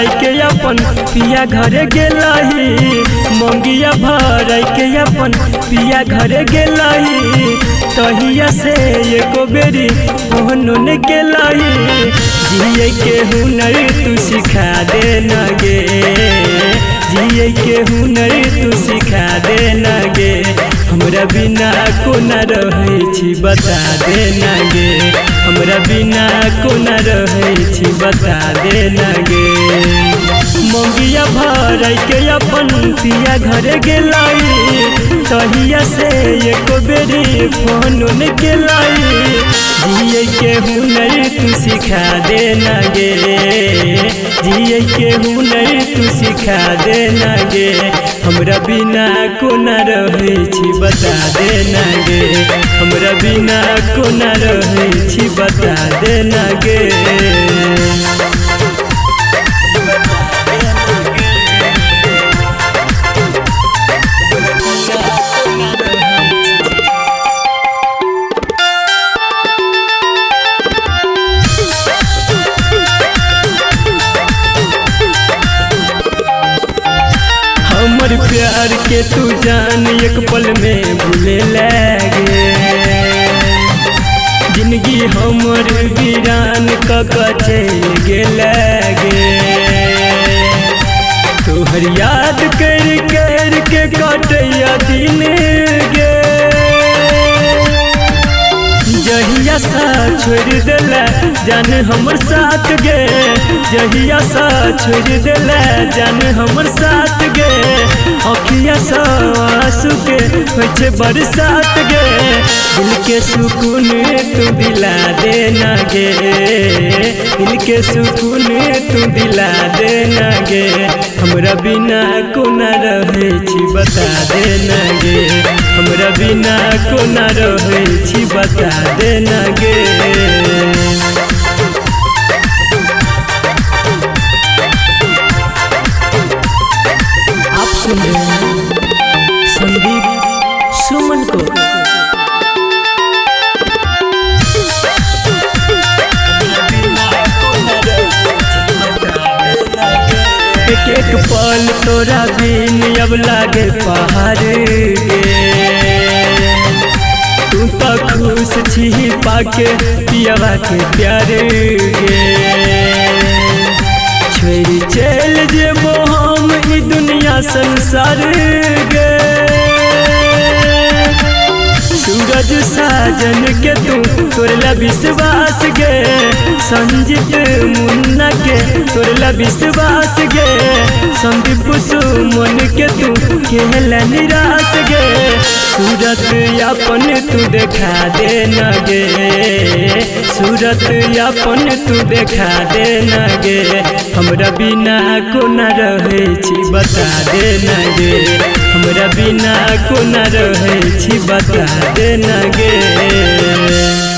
भराई के अपन पिया घरे गेलही मंगिया भराई के अपन पिया घरे गेलही तहिया से एको बेरी फोनो ने गेलही जिए के हुनर तू सिखा दे न गे जिए के हुनर तू सिखा दे न गे हमरा बिना कोना रहै छी बता दे न गे हमरा बिना कोना रहै छी बता दे न गे मंगिया भराई के अपन पिया घरे गेलही तहिया से एको बेरी फोनो ने गेलही जिए के हुनर तू सिखा दे न गे जिए के हुनर तू सिखा दे न गे हमरा बिना कोना रहै छी बता दे न गे हमरा बिना कोना रहै छी बता दे न गे। हमर प्यार के तू जान एक पल में भूले लगे जिंदगी हमर वीरान कक चल गेलगे तोहर याद कर कर के कटैया दिन गे जहिया सा छोड़ देला जान हमर साथ गे जहिया सा छोड़ देला जान हमर साथ गे अखिया सा आंसू के होछे बरसात गे दिल के सुकून तू दिला दे न गे दिल के सुकून तू दिला दे न गे हमरा बिना कोना रहै छी बता दे न गे हमरा बिना कोना रहै छी बता दे न गे। आप सुन रहे हैं संदीप सुमन को। एक एक पल तोरा बिन अब लागे पहाड़ गे तू तो खुश छी पाके पियावा के प्यार गे छोड़ी चल जेबो हम ई दुनिया संसार गे सूरज साजन के तू तोरला विश्वास गे संजीत मुन्ना के तोरला विश्वास गे संदीप सुमन के तू केला निराश गे सूरत यापन तू देखा दे न गे सूरत यापन तू देखा दे न गे हमरा बिना कोना रहै छी बता दे न गे हमरा बिना कोना रहै छी बता दे न गे।